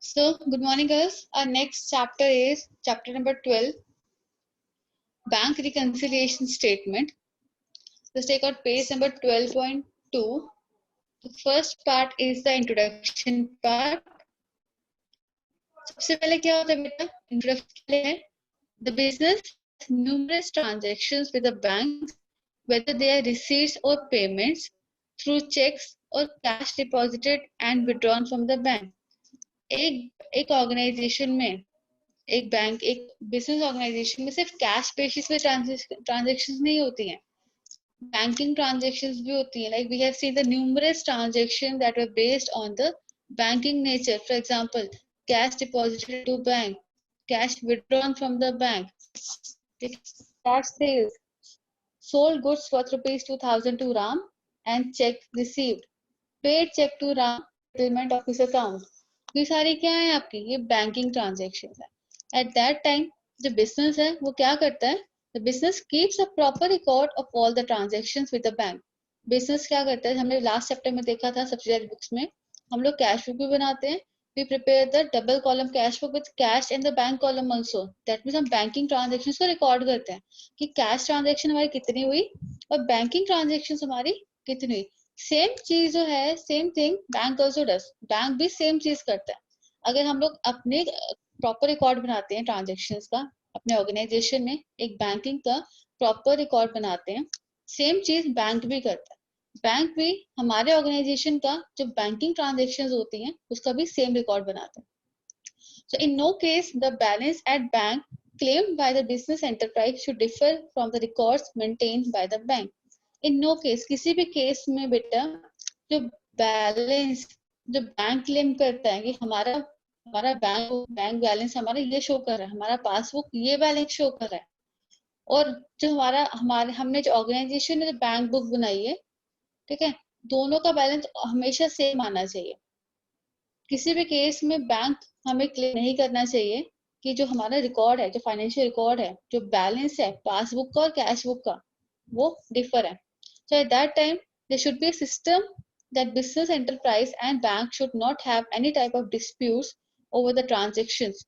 So, good morning, girls. Our next chapter is chapter number 12, Bank Reconciliation Statement. Let's take out page number 12.2. The first part is the introduction part. सबसे पहले क्या होता है बेटा? Introduction क्या है? The business has numerous transactions with the banks, whether they are receipts or payments through checks or cash deposited and withdrawn from the bank. एक organisation में एक बैंक एक बिजनेस ऑर्गेनाइजेशन में सिर्फ कैश बेसिस पे transactions नहीं होती हैं, बैंकिंग ट्रांजेक्शंस भी होती हैं. Like we have seen the numerous transaction that were based on the banking nature. For example, cash deposited to bank, cash withdrawn from the bank, cash sales, sold goods worth rupees 2000 to Ram and check received, paid check to Ram, settlement of his account. ये सारी क्या है आपकी? ये banking transaction है. Eight that time जो business है वो क्या करता है? The business keeps a proper record of all the transactions with the bank. Business क्या करता है? हमने लास्ट चैप्टर में देखा था सब्सिडियरी बुक्स में, हम लोग कैश बुक भी बनाते हैं. We prepare the double column cash book with cash in the bank column also. That means हम बैंकिंग ट्रांजेक्शंस को रिकॉर्ड करते हैं कि कैश ट्रांजेक्शन हमारी कितनी हुई और बैंकिंग ट्रांजेक्शंस हमारी कितनी हुई. सेम चीज जो है, same thing bank also does. Bank भी सेम चीज करता है. अगर हम लोग अपने प्रॉपर रिकॉर्ड बनाते हैं ट्रांजेक्शंस का, अपने ऑर्गेनाइजेशन में एक बैंकिंग का प्रॉपर रिकॉर्ड बनाते हैं, सेम चीज बैंक भी करता है. बैंक भी हमारे ऑर्गेनाइजेशन का जो बैंकिंग ट्रांजेक्शंस होती हैं उसका भी सेम रिकॉर्ड बनाते हैं. So in no case the balance at bank claimed by the business enterprise should differ from the records maintained by the bank. In no case, किसी भी केस में बेटा जो बैलेंस जो बैंक क्लेम करता है कि हमारा हमारा बैंक बैलेंस हमारा ये शो कर रहा है, हमारा पासबुक ये बैलेंस शो कर रहा है, और जो हमारे हमने जो ऑर्गेनाइजेशन ने जो बैंक बुक बनाई है, ठीक है, दोनों का बैलेंस हमेशा सेम आना चाहिए. किसी भी केस में बैंक हमें क्लेम नहीं करना चाहिए कि जो हमारा रिकॉर्ड है, जो फाइनेंशियल रिकॉर्ड है, जो बैलेंस है पासबुक का और कैश बुक का, वो डिफर है. So at that time there should be a system that business enterprise and bank should not have any type of disputes over the transactions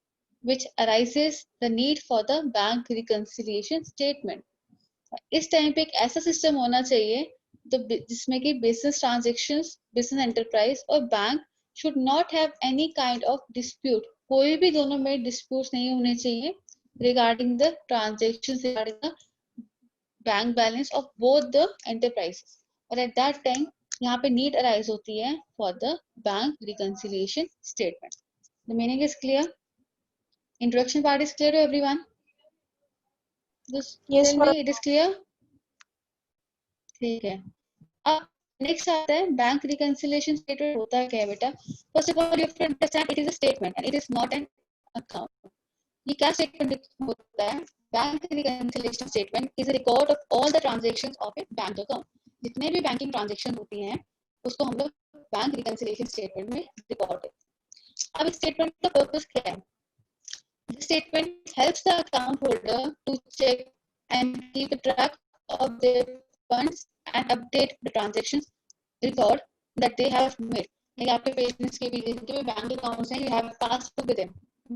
which arises the need for the bank reconciliation statement. इस time पे एक ऐसा system होना चाहिए तो जिसमें कि business transactions, business enterprise और bank should not have any kind of dispute. कोई भी दोनों में disputes नहीं होने चाहिए regarding the transactions, regarding the bank balance of both the enterprises. और at that time यहाँ पे need arise होती है for the bank reconciliation statement. The meaning is clear. Introduction part is clear to everyone. Just Yes, tell me it is clear. ठीक है. अब next आता है बैंक रिकंसिलिएशन स्टेटमेंट. होता क्या है बेटा? First of all you have to understand it is a statement and it is not an account. ये क्या स्टेटमेंट होता है? Bank reconciliation statement is a record of all the transactions of a bank account. जितने भी banking transaction होती हैं उसको हम लोग बैंक रिकंसिलिएशन स्टेटमेंट में रिकॉर्ड करते हैं. अब इस स्टेटमेंट का पर्पस क्या है? This statement helps the account holder to check and keep track of their funds and update the transactions record that they have made. like आपके पेरेंट्स के भी जिनके भी बैंक अकाउंट्स हैं, you have passbook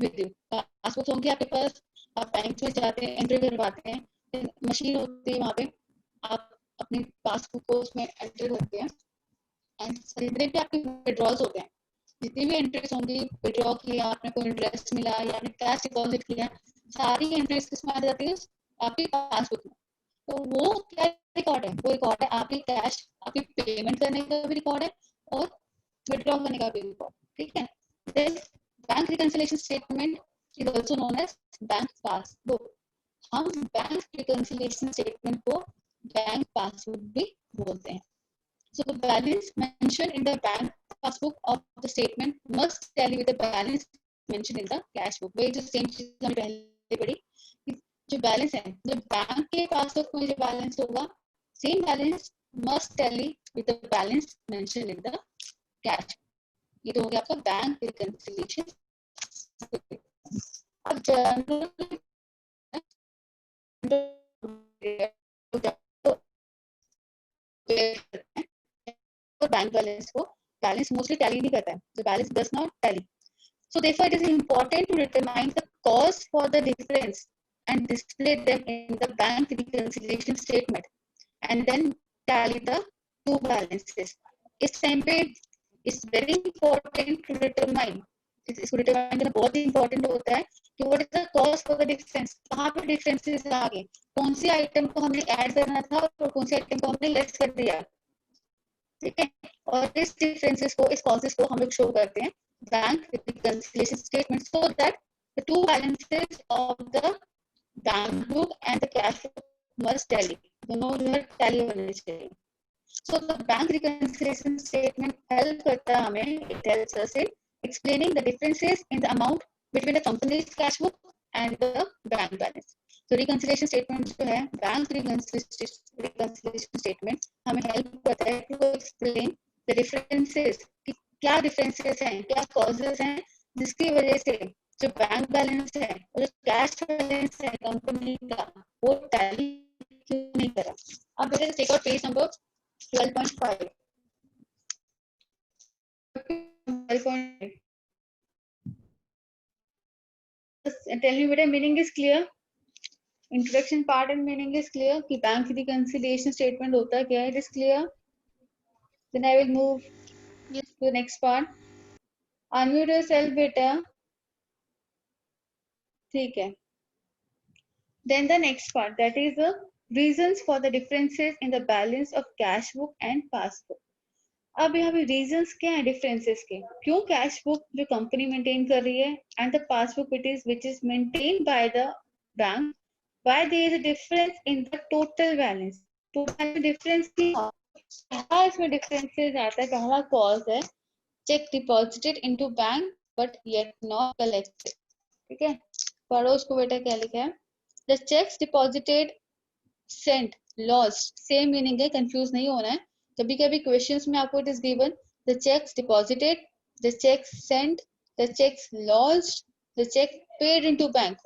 with you. Passbook होंगे आपके पास, आप bank में जाते हैं, एंट्री करवाते हैं, मशीन होती है वहाँ पे, आप अपनी पासबुक को उसमें एंटर करते हैं एंड जितने भी आपके विड्रॉल्स होते हैं, जितनी भी एंट्रीज होंगी, विड्रॉ किया आपने, कोई इंटरेस्ट मिला या आपने कैश डिपॉजिट किया, सारी एंट्रीज किसमें आ जाती है? आपकी पासबुक में. तो वो क्या रिकॉर्ड है? वो रिकॉर्ड है आपकी कैश, आपकी पेमेंट करने का भी रिकॉर्ड है और विड्रॉ करने का भी रिकॉर्ड. ठीक है. This bank reconciliation statement is also known as bank passbook. हम बैंक रिकंसिलिएशन स्टेटमेंट को बैंक पासबुक भी बोलते हैं. So the balance mentioned in the bank passbook of the statement must tally with the balance mentioned in the cash book. वही जो same चीज हमने पहले पढ़ी, जो बैलेंस है, जो बैंक के पासबुक में जो बैलेंस होगा, same balance must tally with the balance mentioned in the cash. ये तो हो गया आपका बैंक रिकंसिलिएशन. अब जनरल बैंक बैलेंस को, बैलेंस मोस्टली टैली नहीं करता है, तो balance does not tally. So therefore, it is important to determine the cause for the difference and display them in the bank reconciliation statement, and then tally the two balances. इस time पे it's very important to determine, इसको determine करना बहुत ही important होता है कि what is the cause for the difference, कहाँ पे differences आ गए, कौन सी item को हमने add करना था और कौन सी item को हमने less कर दिया, ठीक है. और इस differences को, इस causes को हम लोग show करते हैं bank reconciliation statement, so that the two balances of the bank book and the cash book must tally, दोनों जो है tally होने चाहिए. So the bank reconciliation statement help करता है हमें, it helps us in explaining the differences in the amount between the company's cash book and the bank balance. So reconciliation statement जो है, bank reconciliation statement हमें help करता है to explain the differences, कि क्या differences हैं, क्या causes हैं जिसकी वजह से जो बैंक बैलेंस है और जो कैश बैलेंस है कंपनी का वो टैली क्यों नहीं करा. अब बेटा take out page number 12.5. 12.5. Tell me whether meaning is clear. Introduction part and meaning is clear. कि bank reconciliation statement होता क्या है, it is clear. Then I will move to the next part. Unmute yourself बेटा. ठीक है. Then the next part, that is the reasons for the differences in the balance of cash book and passbook. अब यहाँ पे reasons क्या है differences के, क्यों कैश बुक जो कंपनी मेंटेन कर रही है and the passbook which is maintain by the bank, why there is a difference in the total balance. Total में डिफरेंस क्या, इसमें डिफरेंसेस आता है. पहला कॉज है cheque deposited into bank but yet not collected. ठीक है, पढ़ो उसको बेटा क्या लिखा है. The cheques deposited sent lost, same meaning है, कंफ्यूज नहीं होना है. कभी कभी क्वेश्चंस में आपको it is given the cheques deposited, the cheques sent, the cheques lost, the cheque paid into bank,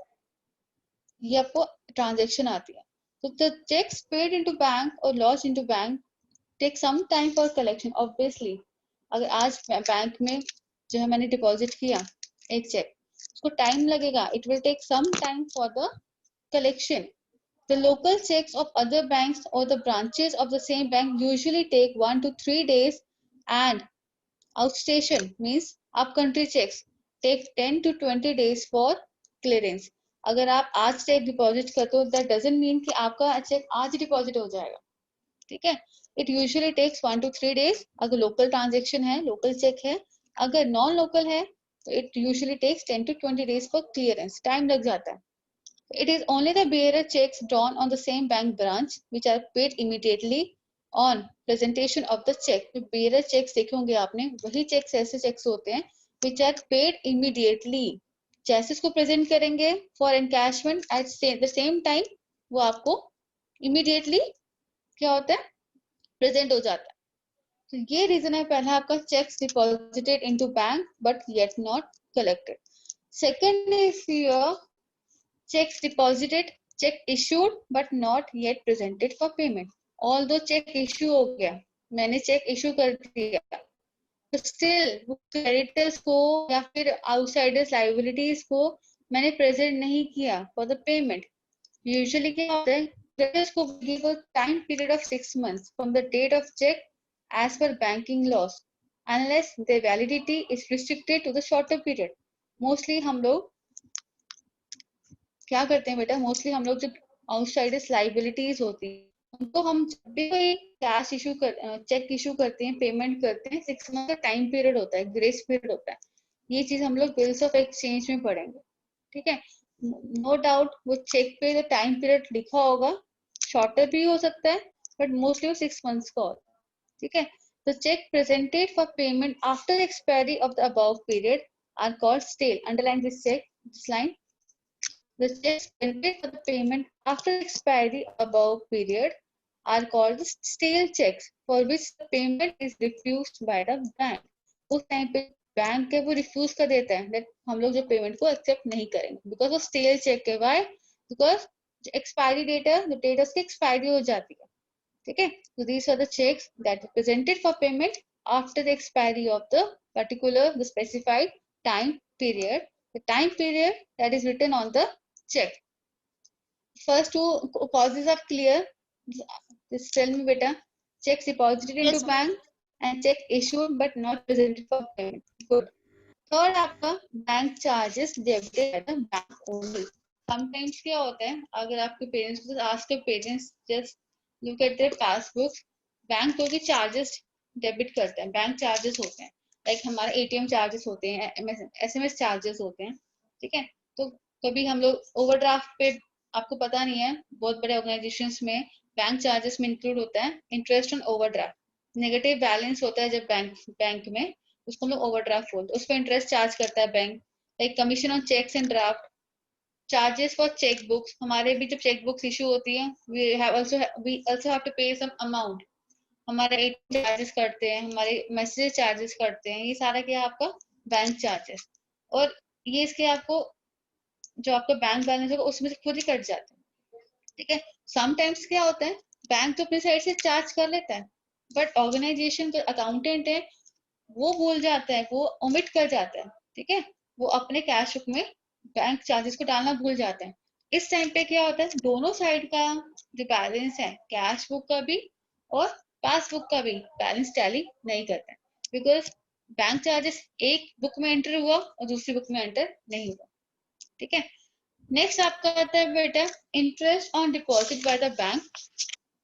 ये आपको ट्रांजैक्शन आती है. तो the cheques paid into bank और lost into bank take some time for collection. Obviously अगर आज bank में जो है मैंने डिपॉजिट किया एक चेक, उसको टाइम लगेगा, it will take some time for the collection. The local checks of other banks or the branches of the same bank usually take 1 to 3 days, and outstation means up country checks take 10 to 20 days for clearance. अगर आप आज check deposit करते हो that doesn't mean कि आपका check आज deposit हो जाएगा. ठीक है, it usually takes 1 to 3 days अगर लोकल ट्रांजेक्शन है, लोकल चेक है. अगर नॉन लोकल है तो it usually takes 10 to 20 days for clearance. Time लग जाता है. It is only the bearer checks drawn on the same bank branch which are paid immediately on presentation of the check. तो bearer checks देखे होंगे आपने, वही checks ऐसे checks होते हैं which are paid immediately. जैसे इसको present करेंगे for encashment at the same time, वो आपको immediately क्या होता है, present हो जाता है. तो ये reason है पहला आपका checks deposited into bank but yet not collected. Second is your checks deposited, check issued but not yet presented for payment. Although check issue हो गया, मैंने check issue कर दिया, तो still creditors को या फिर outsiders liabilities को मैंने present नहीं किया for the payment. Usually क्या होता है, creditors को give a time period of 6 months from the date of check as per banking laws, unless their validity is restricted to the shorter period. Mostly हम लोग क्या करते हैं बेटा, मोस्टली हम लोग जो आउटसाइडर्स लाइबिलिटीज होती है उनको हम जब भी कोई कैश इशू कर चेक इशू करते हैं, पेमेंट करते हैं, 6 मंथ का टाइम पीरियड होता है, ग्रेस पीरियड होता है. ये चीज हम लोग बिल्स ऑफ एक्सचेंज में पढ़ेंगे. ठीक है, नो डाउट वो चेक पे जो टाइम पीरियड लिखा होगा शॉर्टर भी हो सकता है बट मोस्टली वो 6 मंथ्स का होता है. ठीक है, the check presented for payment after the expiry of the above period are called stale. Underline this check, this line. The checks presented for the payment after expiry above period are called the stale checks for which the payment is refused by the bank. उस time पे bank के वो refuse कर देता है that हम लोग जो पेमेंट को एक्सेप्ट नहीं करेंगे बिकॉज वो स्टेल चेक है. व्हाई? बिकॉज एक्सपायरी डेट है, जो डेट उसकी एक्सपायरी हो जाती है. ठीक है, so these are the checks that are presented for payment after the expiry of the particular the specified time period, the time period that is written on the check. First two causes are clear. Just tell me beta. Checks deposited into Yes, bank and check issued but not presented for payment. Good. Third आपका bank charges debited bye the bank only. Sometimes क्या होता है, अगर आपके parents को ask your parents just look at there passbooks, bank तो के charges debit करते हैं, बैंक चार्जेस होते हैं, लाइक हमारा एटीएम चार्जेस होते हैं, एसएमएस चार्जेस होते हैं, ठीक है. तो कभी हम लोग ओवरड्राफ्ट पे, आपको पता नहीं है, बहुत बड़े ऑर्गेनाइजेशंस में बैंक चार्जेस में इंक्लूड होता है interest on overdraft. Negative balance होता है जब बैंक में, उसको हम लोग ओवरड्राफ्ट बोलते हैं, उस पर इंटरेस्ट चार्ज करता है bank. Like commission on cheques and draft, charges for cheque books, हमारे भी जब चेक बुक्स इशू होती है वी आल्सो हैव टू पे सम अमाउंट, हमारे चार्जेस करते हैं, हमारे मैसेज चार्जेस करते हैं, ये सारा क्या है आपका बैंक चार्जेस. और ये इसके आपको जो आपका बैंक बैलेंस होगा उसमें से खुद ही कट जाते हैं, ठीक है. समटाइम्स क्या होता है, बैंक तो अपनी साइड से चार्ज कर लेता है, बट ऑर्गेनाइजेशन जो अकाउंटेंट है वो भूल जाता है, वो ओमिट कर जाता है, ठीक है, वो अपने कैश बुक में बैंक चार्जेस को डालना भूल जाते हैं. इस टाइम पे क्या होता है, दोनों साइड का जो बैलेंस है, कैश बुक का भी और पासबुक का भी बैलेंस टैली नहीं करता है, बिकॉज बैंक चार्जेस एक बुक में एंटर हुआ और दूसरी बुक में एंटर नहीं हुआ, ठीक है. नेक्स्ट आपका आता है बेटा interest on deposit bye the bank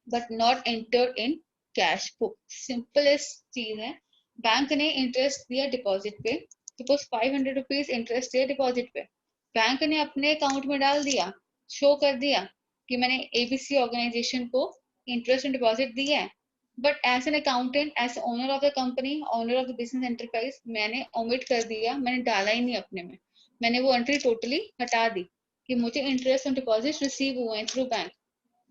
but not entered in cash book. Simplest चीज है, बैंक ने इंटरेस्ट दिया डिपॉजिट पे, सपोज 500 रुपीज इंटरेस्ट दिया डिपॉजिट पे, बैंक ने अपने अकाउंट में डाल दिया, शो कर दिया कि मैंने एबीसी ऑर्गेनाइजेशन को इंटरेस्ट एंड डिपॉजिट दिया है, but as an accountant, as owner of the company, owner of the business enterprise, मैंने ओमिट कर दिया, मैंने डाला ही नहीं अपने में, मैंने वो एंट्री टोटली हटा दी कि मुझे इंटरेस्ट एंड डिपॉजिट रिसीव हुए हैं थ्रू बैंक.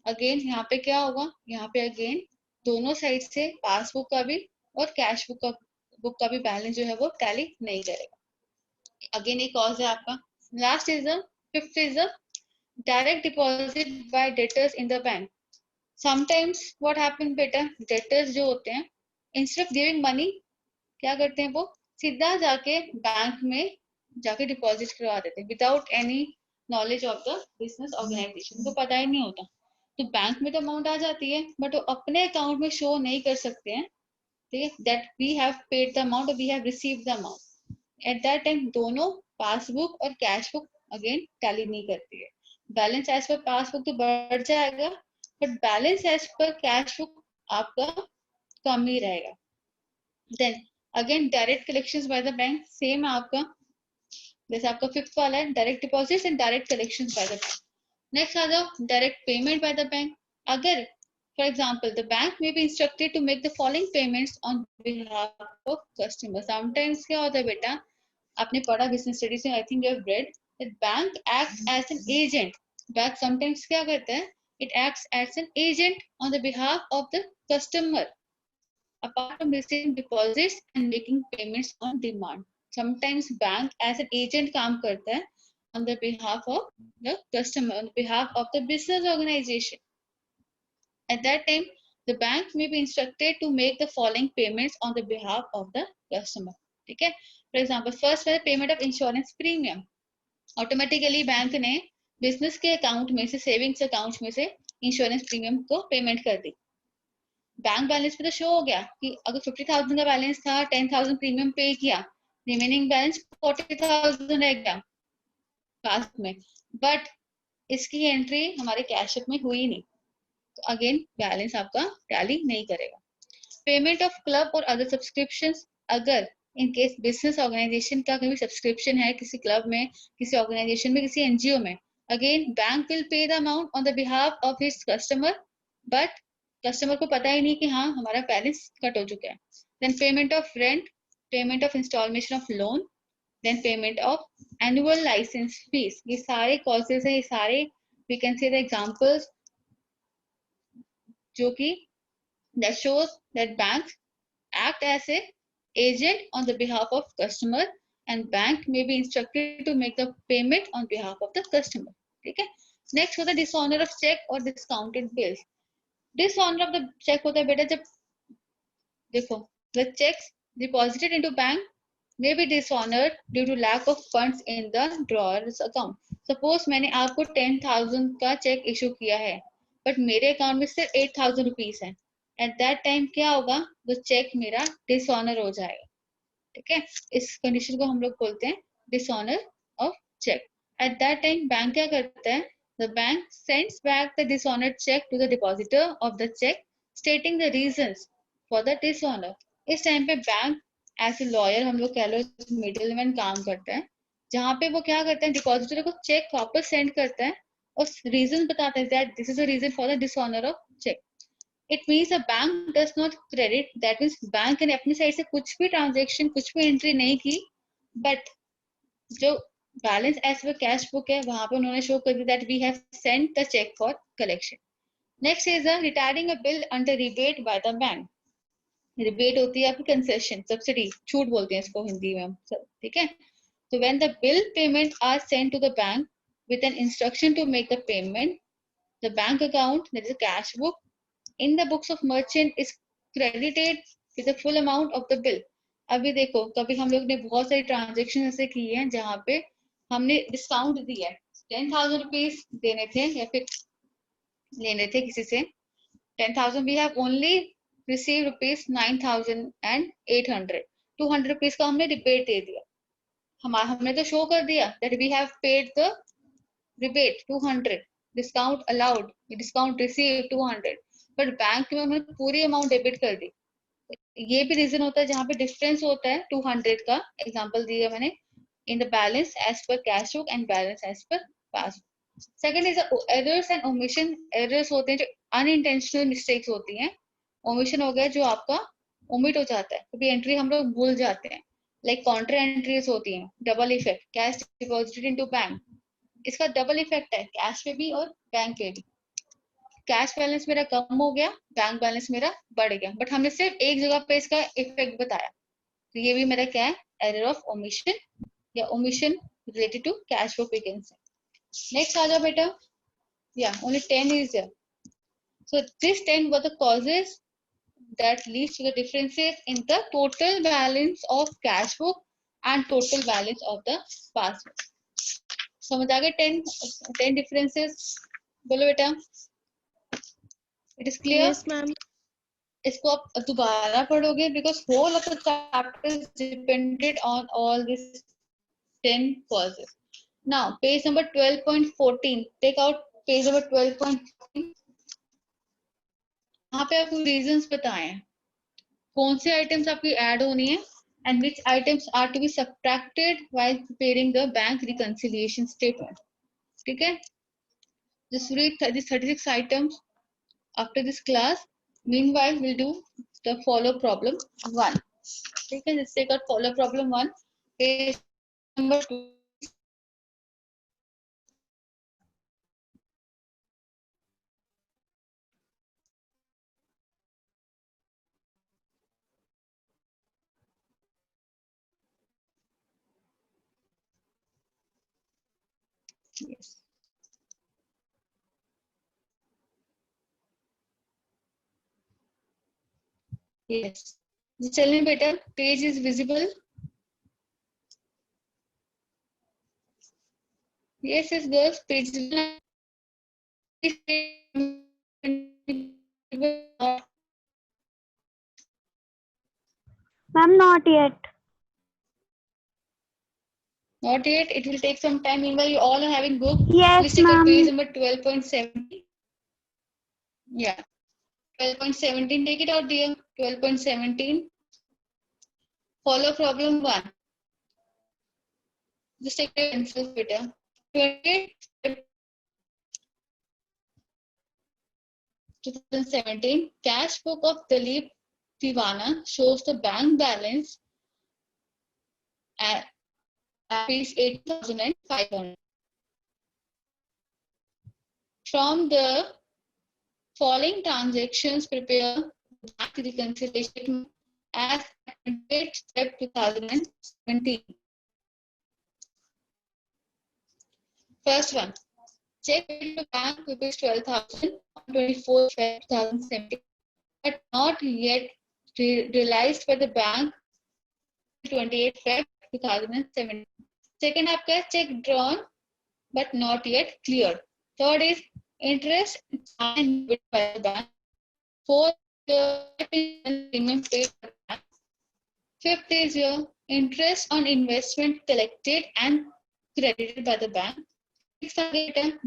अगेन यहाँ पे क्या होगा, यहाँ पे अगेन दोनों साइड से पासबुक का भी और कैश बुक का भी बैलेंस जो है वो टैली नहीं करेगा. अगेन एक कॉज है आपका. Last is the fifth is the direct deposit bye debtors in the bank. Sometimes what happen बेटा, डेटर्स जो होते हैं इंस्टेड ऑफ गिविंग मनी क्या करते हैं, वो सीधा जाके बैंक में जाके डिपॉजिट करवा देते हैं without any knowledge of the business organisation, को पता ही नहीं होता. तो बैंक में तो अमाउंट आ जाती है बट वो अपने अकाउंट में शो नहीं कर सकते हैं, ठीक है, that we have paid the amount और we have received the amount. At that time दोनों पासबुक और कैश बुक अगेन टैली नहीं करती है. बैलेंस एज पर पासबुक तो बढ़ जाएगा but balance as per cash book आपका कम ही रहेगा. Then again direct collections by the bank, same आपका जैसे आपका फिफ्थ वाला है direct deposits and direct collections by the bank. Next आ जाओ direct payment by the bank. अगर for example the bank may be instructed to make the following payments on behalf of customer. Sometimes क्या होता है बेटा, आपने पढ़ा business studies में, I think you have read that bank act as an agent. Bank sometimes क्या करता है, it acts as an agent on the behalf of the customer apart from receiving deposits and making payments on demand. Sometimes bank as an agent काम करता है on the behalf of the customer, on behalf of the business organization. At that time, the bank may be instructed to make the following payments on the behalf of the customer. ठीक है. For example, first है payment of insurance premium. Automatically bank ने business के account में से, savings account में से insurance premium को payment कर दी. बैंक बैलेंस पे तो शो हो गया कि अगर 50,000 का बैलेंस था, 10,000 प्रीमियम पे किया, रिमेनिंग बैलेंस 40,000 रह गया पास में, बट इसकी एंट्री हमारे कैश में हुई नहीं, तो अगेन बैलेंस आपका टैली नहीं करेगा. पेमेंट ऑफ क्लब और अदर सब्सक्रिप्शंस, अगर इन केस बिजनेस ऑर्गेनाइजेशन का कभी सब्सक्रिप्शन है किसी क्लब में, किसी ऑर्गेनाइजेशन में, किसी एनजीओ में, again bank will pay the amount on the behalf of his customer, but customer को पता ही नहीं कि हाँ हमारा बैलेंस कट हो चुका है. Then payment of rent, payment of instalment of loan, then payment of annual licence fees. ये सारे कॉजेज हैं, ये सारे we can say the examples जो कि that shows that bank act as a agent on the behalf of customer and bank may be instructed to make the payment on behalf of the customer. ठीक है. Next होता है dishonour of cheque और discounted bills. Dishonour of the cheque होता है बेटा जब देखो the checks deposited into bank may be dishonored due to lack of funds in the drawer's account. Suppose मैंने आपको 10,000 का चेक इशू किया है, बट मेरे अकाउंट में सिर्फ 8,000 रुपीज है. एट दैट टाइम क्या होगा? वो चेक मेरा डिसऑनर हो जाएगा. ठीक है, इस कंडीशन को हम लोग बोलते हैं dishonour of cheque. At that time bank क्या करता है? The bank sends back the dishonoured cheque to the depositor of the cheque stating the reasons for the dishonour. इस टाइम पे बैंक एज ए लॉयर, हम लोग कह low middle man काम करता है, जहाँ पे वो क्या करते हैं, डिपॉजिटर को चेक वापस सेंड करता है और रीजन बताते हैं that this is the reason for the dishonour of cheque. It means a bank does not credit, that means bank ने अपनी साइड से कुछ भी ट्रांजेक्शन, कुछ भी एंट्री नहीं की, बट जो balance as per cash book है वहां पे उन्होंने शो कर दिया that we have sent the cheque for collection. Next is retiring a bill under rebate by the bank. Rebate होती है आपकी कंसेशन, सब्सिडी, छूट बोलते हैं इसको हिंदी में हम सब. ठीक है, so when the bill payment are sent to the bank with an instruction to make the payment, the bank account, that is a cash book, in the books of merchant is credited with the full amount of the bill. अभी देखो, कभी हम लोग ने बहुत सारी transaction ऐसे की है जहाँ पे हमने डिस्काउंट दिया है, 10,000 रुपीज देने थे या फिर लेने थे किसी से 10,000, we have only received rupees 9,800. 200 rupees का हमने रिबेट दे दिया. हमने तो शो कर दिया that we have paid the rebate 200, discount allowed, discount received 200, but bank में उन्होंने पूरी अमाउंट डेबिट कर दी. ये भी रीजन होता है जहाँ पे डिफरेंस होता है 200 का. एग्जांपल दिया मैंने, in the balance as per cash book and balance as per passbook. Second is errors and omission. Errors होते हैं जो अनइंटेंशनल मिस्टेक्स होती हैं. ओमिशन हो गया जो आपका ओमिट हो जाता है, कभी एंट्री हम लोग भूल जाते हैं, लाइक कॉन्ट्रा एंट्रीज होती हैं. Double effect, cash deposited into bank, इसका डबल इफेक्ट है कैश पे भी और बैंक पे भी. कैश बैलेंस मेरा कम हो गया, बैंक बैलेंस मेरा बढ़ गया, बट हमने सिर्फ एक जगह पे इसका इफेक्ट बताया. तो ये भी मेरा क्या है? एरर ऑफ ओमिशन या omission related to cash book vacancy. Next आ जाओ बेटा. Yeah, only 10 is there. So this 10 were the causes that leads to the differences in the total balance of cash book and total balance of the passbook. समझ आ गए? 10 differences. बोलो बेटा. It is clear? Yes, ma'am. इसको आप दोबारा पढ़ोगे because whole of the chapter is depended on all these 10 causes. Now page number 12.14. Take out page number 12.14. यहाँ पे आपको रीजंस बताए कौन से आइटम्स आपकी ऐड होनी है and which items are to be subtracted while preparing the bank reconciliation statement. ठीक है, just read these 36 items after this class. Meanwhile we'll do the follow problem 1. ठीक है, let's take out follow problem 1, page number 2. Yes. Yes. Tell me better. Page is visible. Yes, yes, girls. Page is Ma'am, not yet. Not yet. It will take some time. Meanwhile, you all are having book. Yes, Please take out ma'am. page number 12.17. Yeah. 12.17. Take it out, dear. 12.17. Follow problem 1. Just take your pencils, beta. 28. 2017. Cash book of Dalip Tiwana shows the bank balance at rupees 8,500. From the following transactions, prepare bank reconciliation as step 2017. First one, check to bank rupees 12,000 on 24 Feb 2017, but not yet realized by the bank 28 Feb 2017. Second आपका है check drawn but not yet cleared. Third is interest and by the bank. Fourth, premium paid by the bank. Fifth is your interest on investment collected and credited by the bank. Sixth item,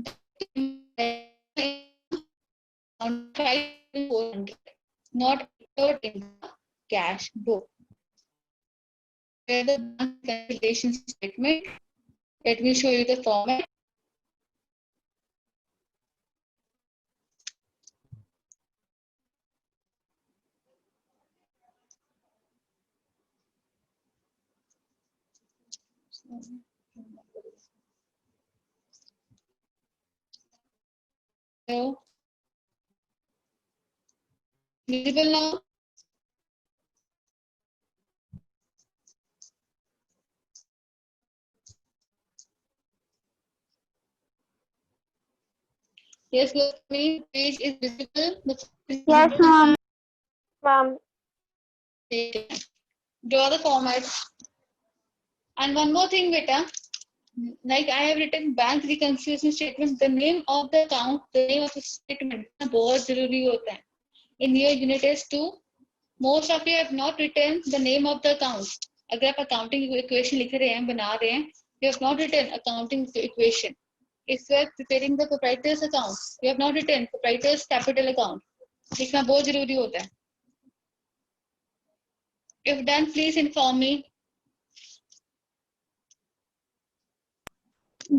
on 5,400, not entered in the cash book. Where the bank reconciliation statement. Let me show you the format. So, visible now? Yes, Lakshmi, page is visible. Yes, ma'am. Ma'am. Draw the format. And one more thing, beta. Like I have written bank reconciliation statement, the name of the account, the name of the statement, बहुत जरूरी होता है. In your unit test 2, most of you have not written the name of the account. अगर आप accounting equation लिख रहे हैं, बना रहे हैं, you have not written accounting equation. If you are preparing the proprietor's account, you have not written proprietor's capital account. लिखना बहुत जरूरी होता है. If done, please inform me.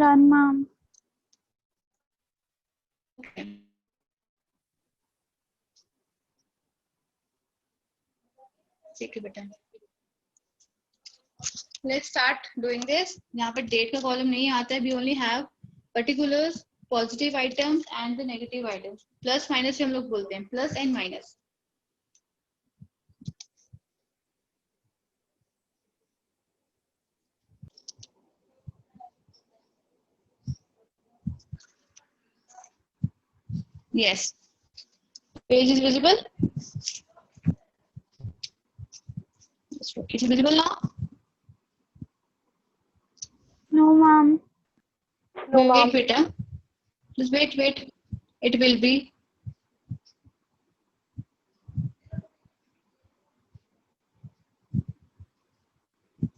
Done, ma'am. Okay. ठीक है बेटा. Let's start doing this. यहाँ पे date का column नहीं आता है. We only have particulars, positive items and the negative items. Plus minus से हम लोग बोलते हैं. Plus and minus. Yes. Page is visible. It is visible now. No, ma'am. No, Wait, ma'am. beta. Just wait. It will be.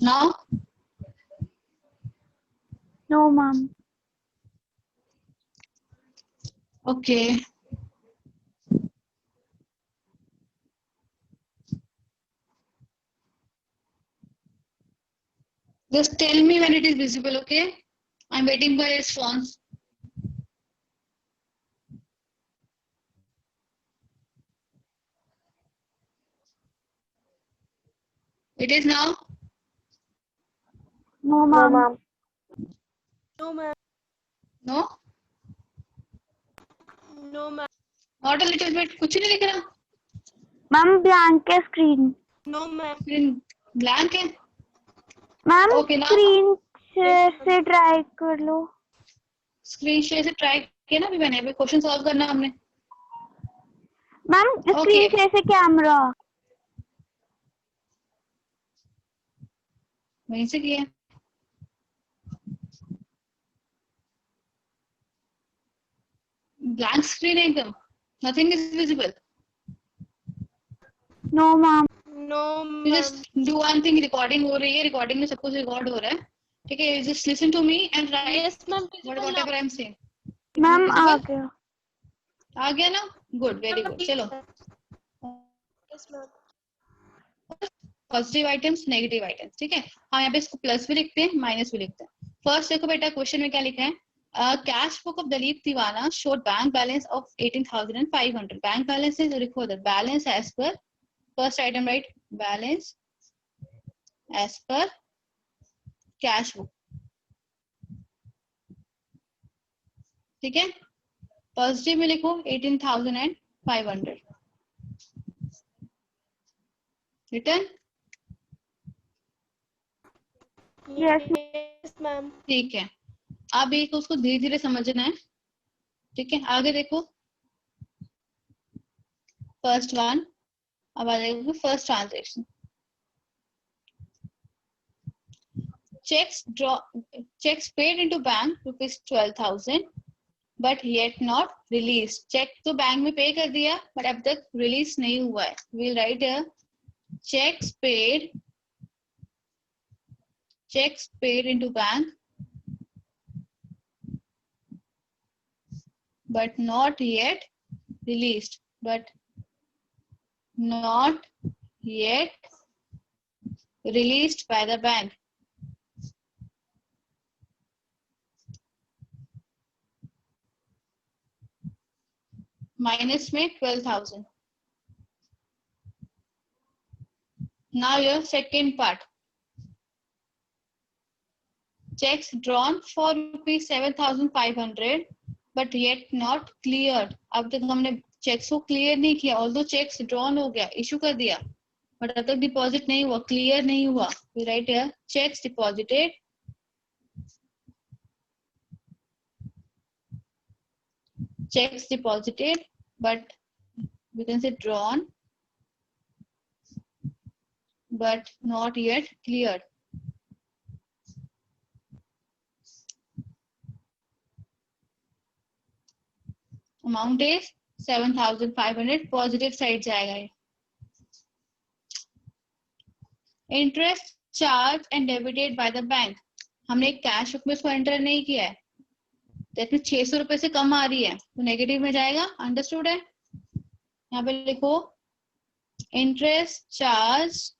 Now. No, ma'am. Okay. Just tell me when it is visible, okay? I'm waiting for your response. It is now? No, ma'am. No, ma'am. No? No, ma'am. Not a little bit. कुछ नहीं लिख रहा. Ma'am, blank है screen. No, ma'am. Screen blank है. Ma'am, Okay, now screen share से try कर लो. screen share से try किया ना अभी मैंने. अभी question solve करना हमने. Ma'am, screen share से camera. वहीं से किया. Blank screen है एकदम. Nothing is visible. No, ma'am. No, You ma'am. just do one thing. Recording हो रही है. Recording में सब कुछ record हो रहा है. ठीक है. You just listen to me and write Yes, ma'am. whatever I'm saying. Ma'am, uh Visible? गया. आ गया ना? Good. Very good. चलो. Yes, ma'am. Positive items negative items. ठीक है. हाँ, यहाँ पे इसको प्लस भी लिखते हैं, माइनस भी लिखते हैं. फर्स्ट देखो बेटा, क्वेश्चन में क्या लिखा है. Cash book of Dalip Tiwana showed bank balance of 18,500. Bank balance है, लिखो the balance as per first item, right. Balance as per cash book. ठीक है. पॉजिटिव में लिखो 18,500. रिटर्न. Yes, Yes, ma'am. ठीक है. अब एक उसको धीरे धीरे समझना है. ठीक है. आगे देखो. First one. अब आ जाएगा first transaction. checks paid into bank rupees 12,000 but yet not released. Cheque तो बैंक में पे कर दिया but अब तक रिलीज नहीं हुआ है. We'll write here checks paid into bank but not yet released, but not yet released by the bank. Minus में 12,000. Now your second part. Checks drawn for rupees 7,500 but yet not cleared. अब तक हमने checks को clear नहीं किया. Although checks drawn हो गया, issue कर दिया, बट अब तक डिपॉजिट नहीं हुआ, क्लियर नहीं हुआ. We write here checks deposited but we can say drawn but not yet cleared. Amount is 7,500. Positive side जाएगा ये. Interest charge and debited bye the bank. हमने कैश बुक में इसको एंटर नहीं किया है, दैट मीन 600 रुपए से कम आ रही है तो नेगेटिव में जाएगा. अंडरस्टूड है? यहाँ पे लिखो interest charge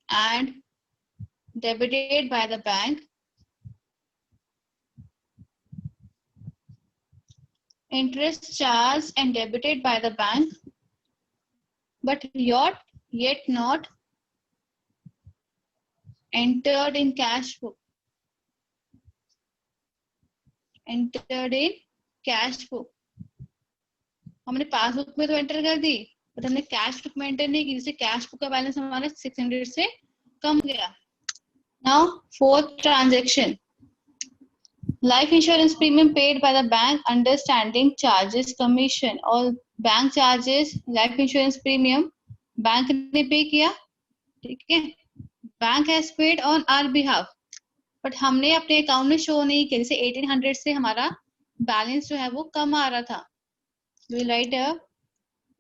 and debited bye the bank. Interest charged and debited by the bank but yet not entered in cash book. Entered in cash book. हमने पासबुक में तो एंटर कर दी बट हमने कैश बुक में एंटर नहीं की, जिससे cash book का बैलेंस हमारा 600 से कम गया. Now fourth transaction. Life insurance premium paid by the bank under standing charges commission. और bank charges life insurance premium bank ने पे किया, ठीक है. Bank has paid on our behalf but हमने अपने अकाउंट में शो नहीं किया. जैसे 1800 से हमारा बैलेंस जो है वो कम आ रहा था. We'll write a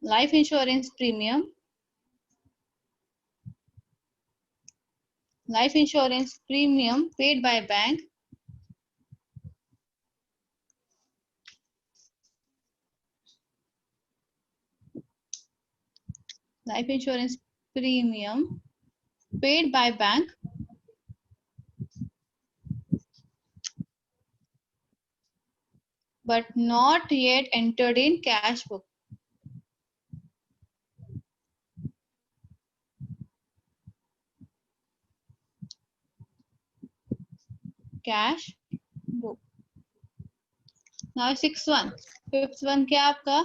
life insurance premium. Life insurance premium paid by bank life insurance premium paid by bank but not yet entered in cash book. Cash book. Now fifth one क्या आपका?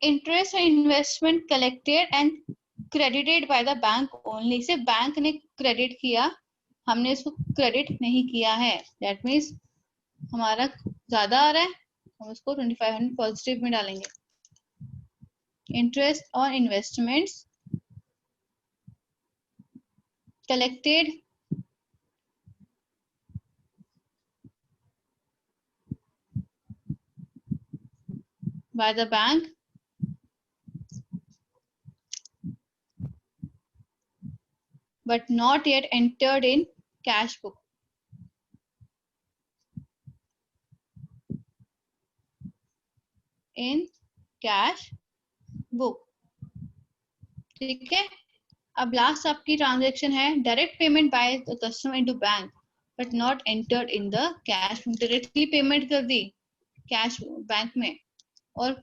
Interest and investment collected and credited by the bank only. से bank ने credit किया, हमने इसको credit नहीं किया है. That means हमारा ज्यादा आ रहा है, हम उसको 2500 पॉजिटिव में डालेंगे. Interest on investments collected by the bank but not yet entered in cash book. In cash book. ठीक है. अब लास्ट आपकी ट्रांजेक्शन है direct payment by the customer into bank but not entered in the cash. Directly payment कर दी cash bank में और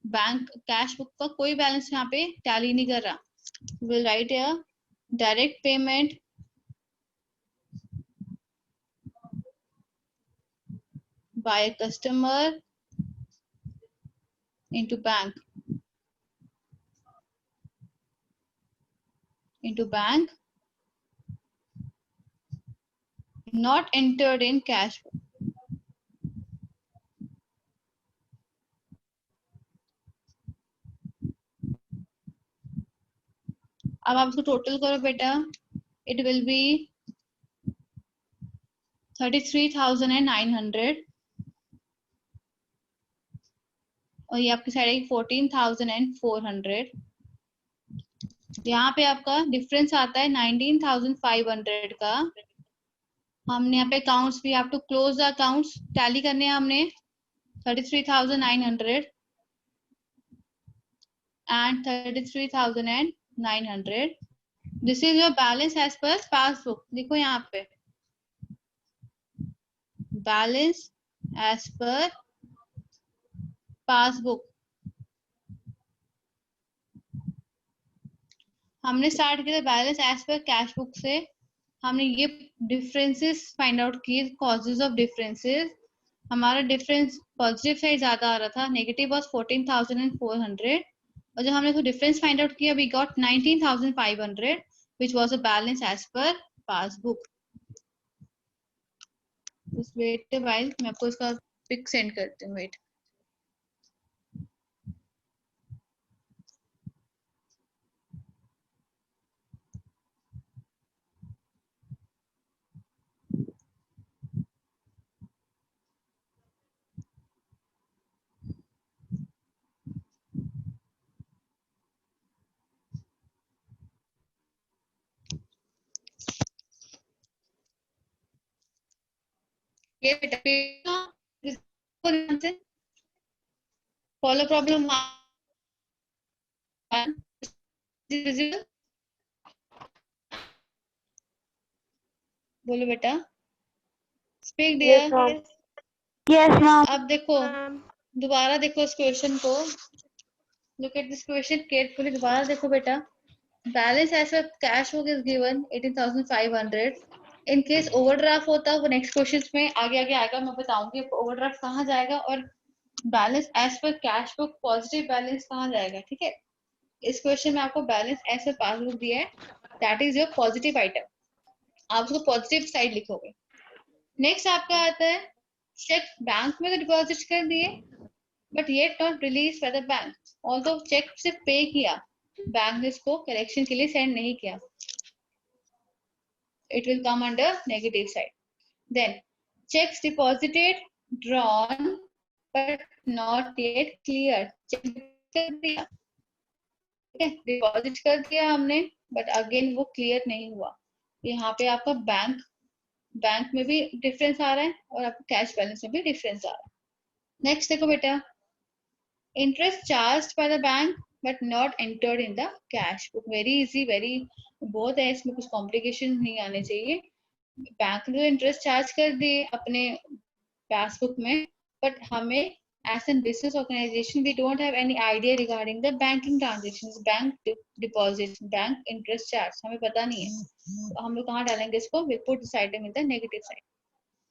bank cash book का कोई बैलेंस यहाँ पे टैली नहीं कर रहा. We'll write here direct payment by a customer into bank not entered in cash book. अब आप इसको टोटल करो बेटा, इट विल बी 33,900 और ये आपकी साइड आएगी 14,400। यहाँ पे आपका डिफरेंस आता है 19,500 का। हमने यहाँ पे अकाउंट्स भी, आप to close the accounts tally करने हैं हमने 33,900 and 33,900. This is your balance as per passbook. देखो यहाँ पे बैलेंस एज पर पासबुक। हमने स्टार्ट किया balance as per cash book से। हमने ये डिफरेंसेस फाइंड आउट किए, कॉजेज ऑफ डिफरेंसेस। हमारा डिफरेंस पॉजिटिव साइड ज्यादा आ रहा था, नेगेटिव वाज 14,400 और जब हमने तो डिफरेंस फाइंड आउट किया we got 19,500 which was a balance as per passbook. Just wait while, मैं आपको इसका पिक सेंड करती हूँ। वेट, ये बेटा फॉलो प्रॉब्लम 1 बोलो बेटा, स्पीक डियर। Yes, ma'am. अब देखो, Ma'am. दोबारा देखो इस क्वेश्चन को, look at this question carefully. दोबारा देखो बेटा, balance as per cash book is given 18,500। In case overdraft होता वो नेक्स्ट क्वेश्चन में आगे आगे आएगा, मैं बताऊंगी ओवरड्राफ्ट कहाँ जाएगा और balance as per cash book positive balance कहाँ जाएगा। ठीक है, इस क्वेश्चन में आपको बैलेंस एज पर पासबुक दिया है, that is your positive item, आप उसको पॉजिटिव साइड लिखोगे। नेक्स्ट आपका आता है चेक बैंक में तो डिपॉजिट कर दिए but yet not release by the bank. Although cheque से पे किया, बैंक ने इसको कलेक्शन के लिए सेंड नहीं किया, it will come under negative side. Then checks deposited, drawn but not yet cleared. Cheque कर दिया, ठीक है, डिपॉजिट कर दिया हमने बट अगेन वो क्लियर नहीं हुआ। यहाँ पे आपका बैंक में भी डिफरेंस आ रहा है और आपको कैश बैलेंस में भी डिफरेंस आ रहा है। नेक्स्ट देखो बेटा, interest charged bye the bank but not entered in the cash book. Very easy, very बहुत है, इसमें कुछ कॉम्प्लिकेशन नहीं आने चाहिए। बैंक ने इंटरेस्ट चार्ज कर दिए अपने पासबुक में बट हमें as an business organisation we don't have any idea regarding the banking transactions, bank deposit, bank interest charge हमें पता नहीं है, तो हम लोग कहाँ डालेंगे इसको, we put this item in the negative side.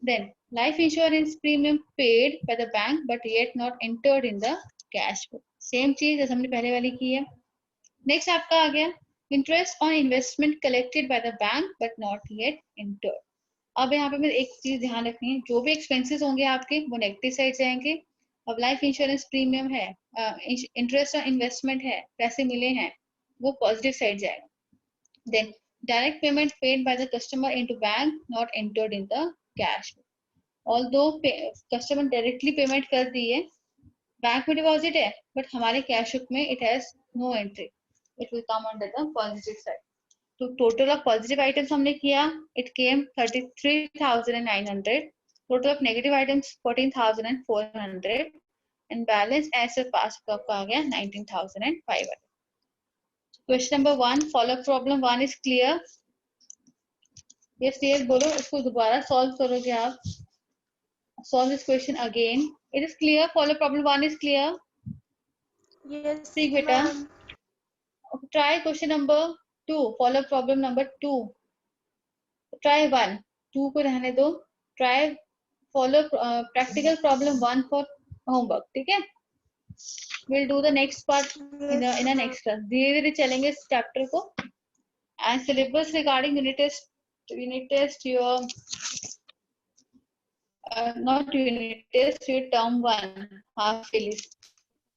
Then life insurance premium paid by the bank but yet not entered in the cash book. Same चीज जैसे हमने पहले वाली की है। नेक्स्ट आपका आ गया interest on investment collected by the bank but not yet entered. अब यहाँ पे मेरे एक चीज ध्यान रखनी है, जो भी एक्सपेंसेस होंगे आपके वो नेगेटिव साइड जाएंगे। अब लाइफ इंश्योरेंस प्रीमियम है, इंटरेस्ट ऑन इन्वेस्टमेंट है, पैसे मिले हैं, वो पॉजिटिव साइड जाएगा। Then direct payment paid by the customer into bank not entered in the cash. Although customer directly payment कर दी है, बैंक में डिपॉजिट है बट हमारे कैश बुक में it has no entry, it will come under the positive side. तो total of positive items हमने किया, it came 33,900, total of negative items 14,400 and balance as per passbook आपका आ गया 19,500। Question number 1 follow problem 1 is clear? Yes yes बोलो, इसको दोबारा solve करोगे आप, solve this question again. It is clear, follow problem 1 is clear? Yes, Speak beta. ma'am. Okay, try question number 2, follow problem number 2. Try 1, 2 को रहने दो, try follow practical problem 1 for homework, ठीक है? We'll do the next part in a next class. धीरे धीरे चलेंगे इस chapter को। And syllabus regarding unit test your not unit test, your term 1 half yearly.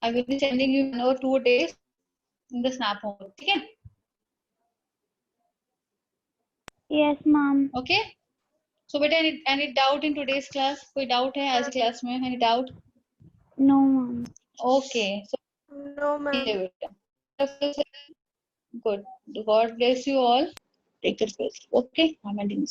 I will be sending you 1 or 2 days in the snap homework, ठीक है? Yes, ma'am. Okay. So beta any doubt in today's class? कोई doubt है आज class में? Any doubt? No, ma'am. Okay. So No, ma'am. beta. Good. God bless you all. Take care. Okay. I'm ending.